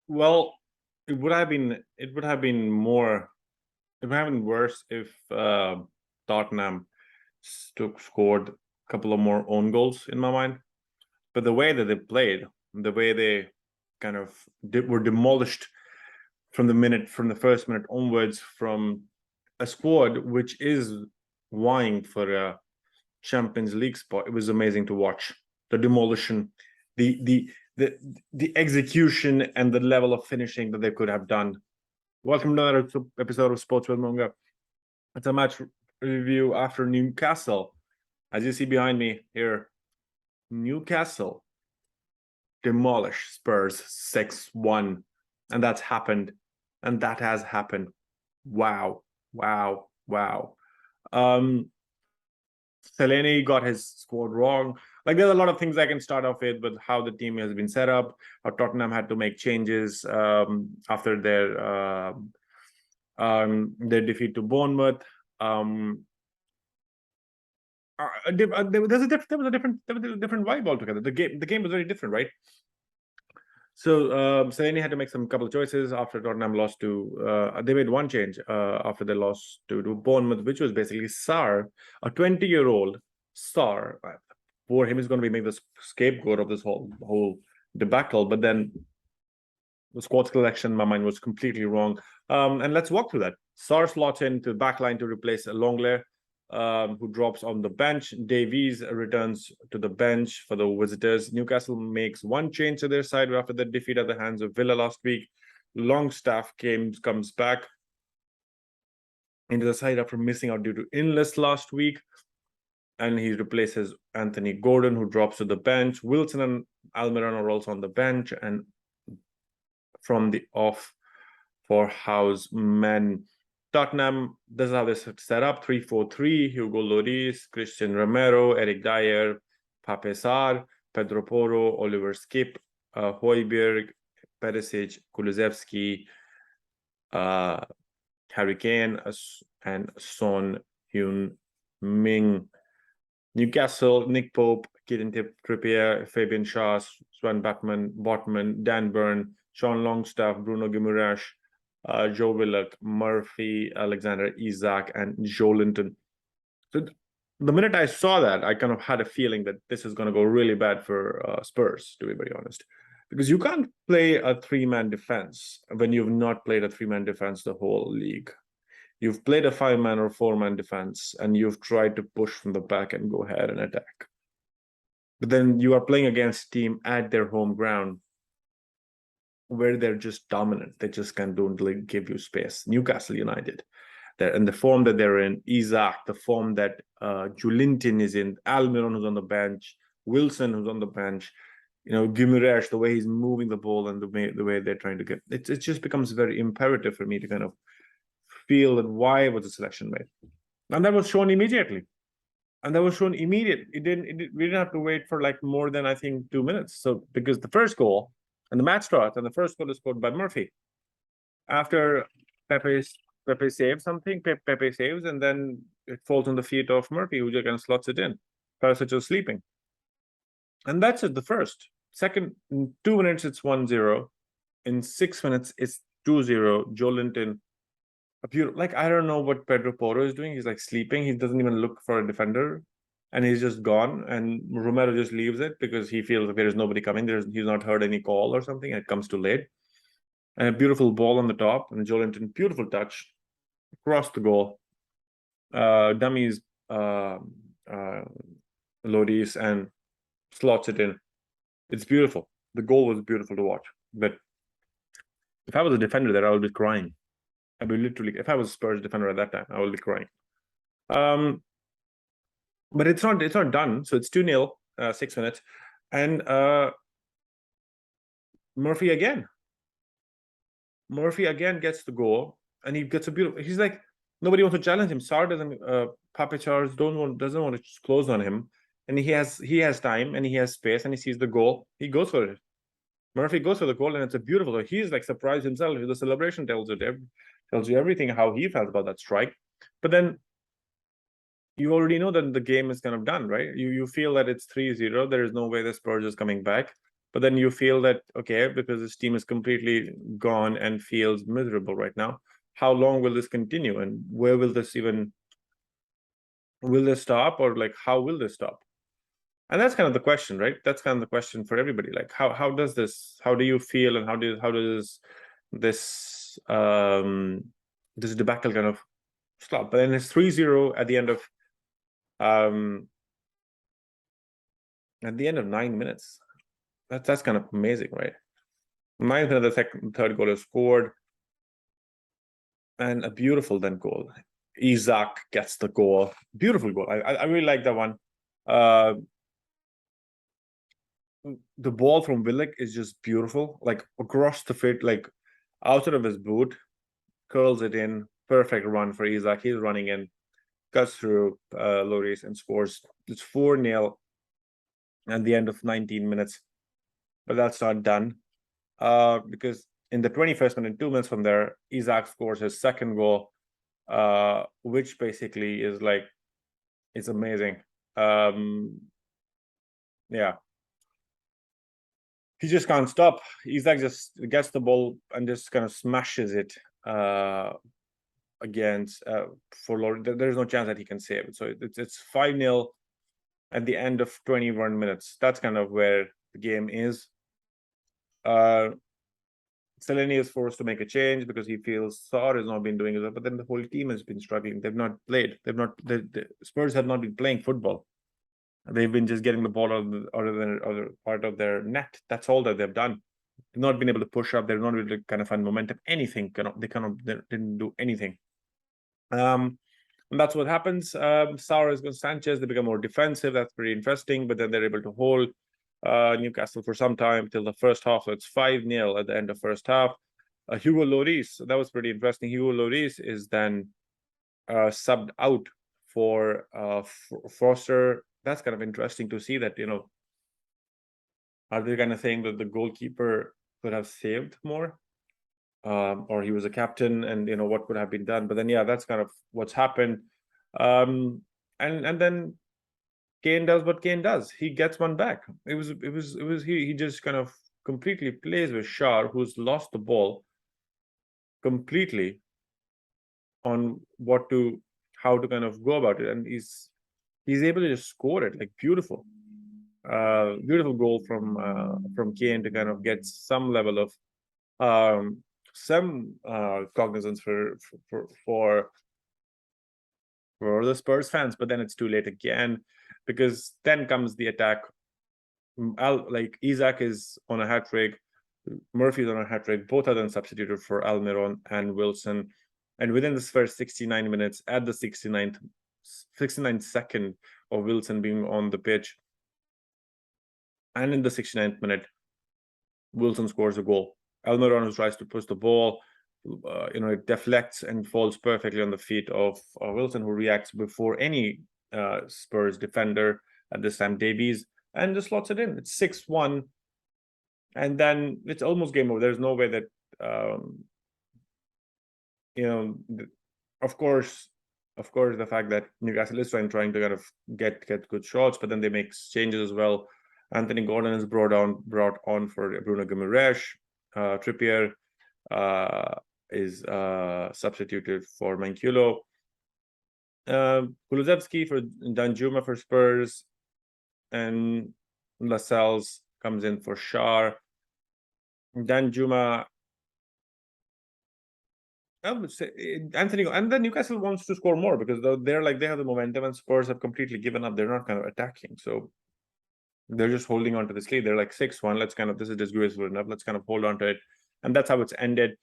Well, it would have been worse if Tottenham scored a couple of more own goals in my mind. But the way that they played, the way they kind of were demolished from the first minute onwards, from a squad which is vying for a Champions League spot, it was amazing to watch. The demolition, the the the the execution, and the level of finishing that they could have done. Welcome to another episode of Sports with Munga. It's a match review after Newcastle. As you see behind me here, Newcastle demolish Spurs 6-1. And that's happened. And that has happened. Wow. Fellaini got his squad wrong. Like, there's a lot of things I can start off with how the team has been set up, how Tottenham had to make changes after their defeat to Bournemouth. There was a different vibe altogether. The game was very different, right? So Fellaini had to make some couple of choices after Tottenham lost to. They made one change after they lost to Bournemouth, which was basically Sarr, a 20-year-old Sarr. For him, is going to be made the scapegoat of this whole debacle. But then the squad selection, in my mind, was completely wrong. And let's walk through that. Sarr slots into the backline to replace Longley, who drops on the bench. Davies returns to the bench for the visitors. Newcastle makes one change to their side after the defeat at the hands of Villa last week. Longstaff comes back into the side after missing out due to illness last week. And he replaces Anthony Gordon, who drops to the bench. Wilson and Almiron are also on the bench. And from the off for House men. Tottenham, this is how they set up: 3-4-3, Hugo Lloris, Christian Romero, Eric Dyer, Pape Sarr, Pedro Porro, Oliver Skip, Højbjerg, Perisic, Kulusevski, Harry Kane, and Son Heung-min. Newcastle, Nick Pope, Kieran Trippier, Fabian Shaw, Sven Botman, Dan Burn, Sean Longstaff, Bruno Guimaraes, Joe Willock, Murphy, Alexander Isak, and Joelinton. So the minute I saw that, I kind of had a feeling that this is going to go really bad for Spurs, to be very honest. Because you can't play a three-man defense when you've not played a three-man defense the whole league. You've played a five-man or four-man defense, and you've tried to push from the back and go ahead and attack. But then you are playing against a team at their home ground where they're just dominant. They just don't give you space. Newcastle United, they're in the form that they're in. Isak, the form that Joelinton is in. Almiron, who's on the bench. Wilson, who's on the bench. Guimaraes, the way he's moving the ball and the way they're trying to get it just becomes very imperative for me to kind of feel that why was the selection made, and that was shown immediately. We didn't have to wait for like more than, I think, 2 minutes. So because the first goal and the match starts, and the first goal is scored by Murphy after Pepe saves something. Pepe saves, and then it falls on the feet of Murphy, who just kind of slots it in. Perisic was sleeping, and that's it. The first, second, in 2 minutes it's 1-0. In 6 minutes it's 2-0. Joelinton. I don't know what Pedro Porro is doing. He's like sleeping. He doesn't even look for a defender, and he's just gone. And Romero just leaves it because he feels like there is nobody coming. He's not heard any call or something. And it comes too late. And a beautiful ball on the top, and Joelinton, beautiful touch across the goal. Dummies Lloris and slots it in. It's beautiful. The goal was beautiful to watch. But if I was a defender there, I would be crying. I'd be literally, if I was a Spurs defender at that time, I would be crying. But it's not done. So it's 2-0, 6 minutes. And Murphy again gets the goal, and he gets a beautiful. He's like, nobody wants to challenge him. Sarr doesn't. Pape Sarr doesn't want to close on him, and he has time and he has space, and he sees the goal. He goes for it. Murphy goes for the goal, and it's a beautiful. He's like surprised himself. The celebration tells you everything how he felt about that strike. But then you already know that the game is kind of done, right? You feel that it's 3-0. There is no way the Spurs is coming back. But then you feel that, okay, because this team is completely gone and feels miserable right now, how long will this continue? And where will this stop? Or like, how will this stop? And that's kind of the question, right? That's kind of the question for everybody. Like, how do you feel, and how does this this debacle kind of stop? But then it's 3-0 at the end of 9 minutes. That's kind of amazing, right? 9th minute, the third goal is scored, and a beautiful then goal. Isak gets the goal. Beautiful goal. I really like that one. The ball from Willock is just beautiful, like across the fit, like outside of his boot, curls it in. Perfect run for Isak. He's running in, cuts through Lloris and scores. It's 4-0 at the end of 19 minutes. But that's not done. Because in the 21st minute, 2 minutes from there, Isak scores his second goal, which basically is like, it's amazing. Yeah. He just can't stop. Isak just gets the ball and just kind of smashes it against for Lord. There's no chance that he can save it. So it's 5-0 at the end of 21 minutes. That's kind of where the game is. Seleni is forced to make a change because he feels Saar has not been doing it, but then the whole team has been struggling. They've not played. The Spurs have not been playing football. They've been just getting the ball out of part of their net. That's all that they've done. They've not been able to push up. They're not able to kind of find momentum. Anything. They didn't do anything. And that's what happens. Saar is Sanchez. They become more defensive. That's pretty interesting. But then they're able to hold Newcastle for some time till the first half. So it's 5-0 at the end of first half. Hugo Lloris, that was pretty interesting. Hugo Lloris is then subbed out for Foster. That's kind of interesting to see that, are they kind of saying that the goalkeeper could have saved more? Or he was a captain, and what could have been done. But then that's kind of what's happened. And then Kane does what Kane does. He gets one back. He just kind of completely plays with Shah, who's lost the ball completely on how to kind of go about it, and he's able to just score it. Like, beautiful goal from Kane to kind of get some level of cognizance for the Spurs fans. But then it's too late again, because then comes the attack. Isak is on a hat-trick, Murphy's on a hat-trick. Both are then substituted for Almiron and Wilson. And within this first 69 minutes, at the 69th second of Wilson being on the pitch, and in the 69th minute, Wilson scores a goal. Almiron tries to push the ball, it deflects and falls perfectly on the feet of Wilson, who reacts before any Spurs defender at this time, Davies, and just slots it in. It's 6-1, and then it's almost game over. There's no way that of course the fact that Newcastle is trying to kind of get good shots, but then they make changes as well. Anthony Gordon is brought on for Bruno Guimaraes. Trippier is substituted for Manculo. Kulusevski for Danjuma for Spurs, and Lascelles comes in for Shar. Danjuma, I would say Anthony, and then Newcastle wants to score more because they have the momentum, and Spurs have completely given up. They're not kind of attacking, so they're just holding on to this lead. They're like 6-1. This is disgraceful enough. Let's kind of hold on to it, and that's how it's ended.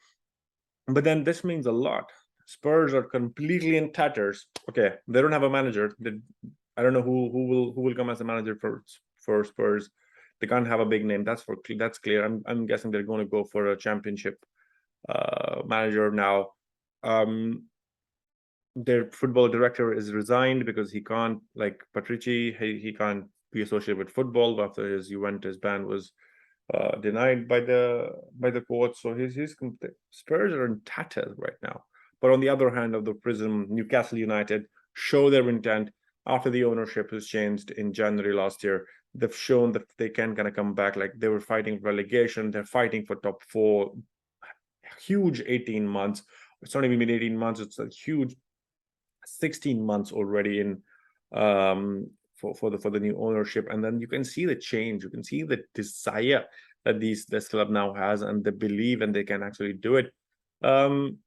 But then this means a lot. Spurs are completely in tatters. Okay, they don't have a manager. I don't know who will come as a manager for Spurs. They can't have a big name. That's clear. I'm guessing they're going to go for a championship manager now. Their football director is resigned because he can't, like Patrici, he can't be associated with football after his Juventus ban was denied by the court. So his Spurs are in tatters right now. But on the other hand of the prism, Newcastle United show their intent after the ownership was changed in January last year. they've shown that they can kind of come back. Like they were fighting relegation, they're fighting for top 4. Huge 18 months. It's not even been 18 months. It's a huge 16 months already in for the new ownership. And then you can see the change. You can see the desire that this club now has, and they believe and they can actually do it. And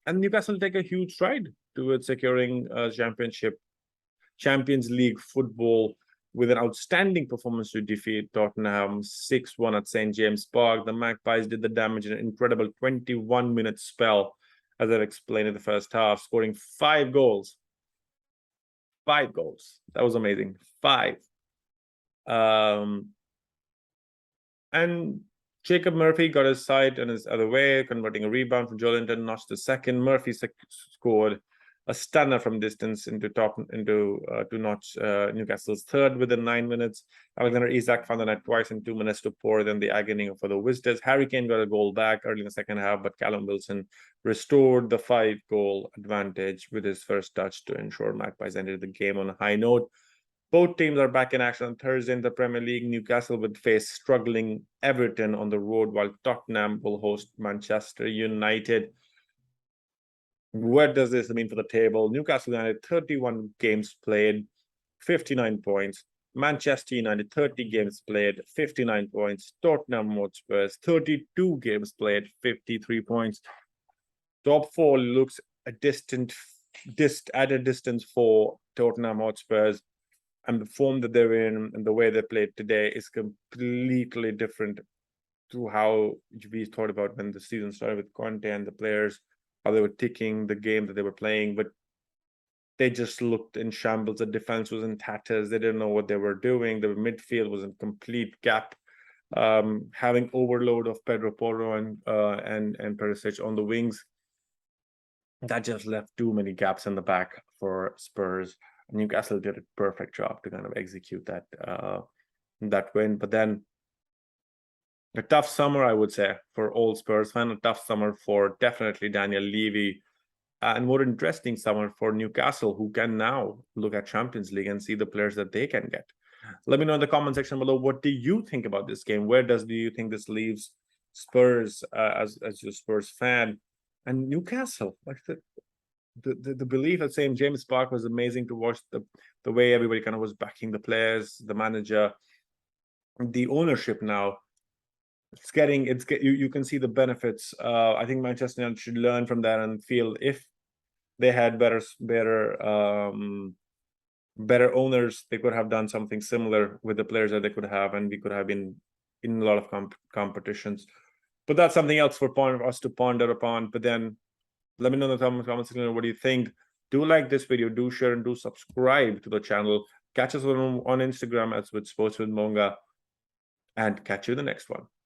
Newcastle take a huge stride towards securing a Champions League football with an outstanding performance to defeat Tottenham 6-1 at St. James Park. The Magpies did the damage in an incredible 21-minute spell, as I've explained in the first half, scoring 5 goals. 5 goals. That was amazing. 5. And Jacob Murphy got his side on his other way, converting a rebound from Joelinton, notched the second. Murphy scored a stunner from distance to notch Newcastle's third within 9 minutes. Alexander Isak found the net twice in 2 minutes to pour. Then the agony for the visitors. Harry Kane got a goal back early in the second half, but Callum Wilson restored the 5-goal advantage with his first touch to ensure Magpies ended the game on a high note. Both teams are back in action on Thursday in the Premier League. Newcastle would face struggling Everton on the road, while Tottenham will host Manchester United. What does this mean for the table? Newcastle United, 31 games played, 59 points. Manchester United, 30 games played, 59 points. Tottenham Hotspurs, 32 games played, 53 points. Top 4 looks at a distance for Tottenham Hotspurs. And the form that they're in and the way they played today is completely different to how we thought about when the season started with Conte and the players, how they were ticking the game that they were playing. But they just looked in shambles. The defense was in tatters. They didn't know what they were doing. The midfield was in complete gap. Having overload of Pedro Porro and Perisic on the wings, that just left too many gaps in the back for Spurs. Newcastle did a perfect job to kind of execute that win. But then a tough summer, I would say, for all Spurs fans. A tough summer for definitely Daniel Levy, and more interesting summer for Newcastle, who can now look at Champions League and see the players that they can get. Let me know in the comment section below, what do you think about this game? Where do you think this leaves Spurs as your Spurs fan? And Newcastle, like the belief at St. James Park was amazing to watch. The way everybody kind of was backing the players, the manager, the ownership now. You can see the benefits. I think Manchester United should learn from that and feel if they had better owners, they could have done something similar with the players that they could have, and we could have been in a lot of competitions. But that's something else for us to ponder upon. But then let me know in the comments section what do you think. Do like this video, do share, and do subscribe to the channel. Catch us on Instagram as with Sports with Monga, and catch you in the next one.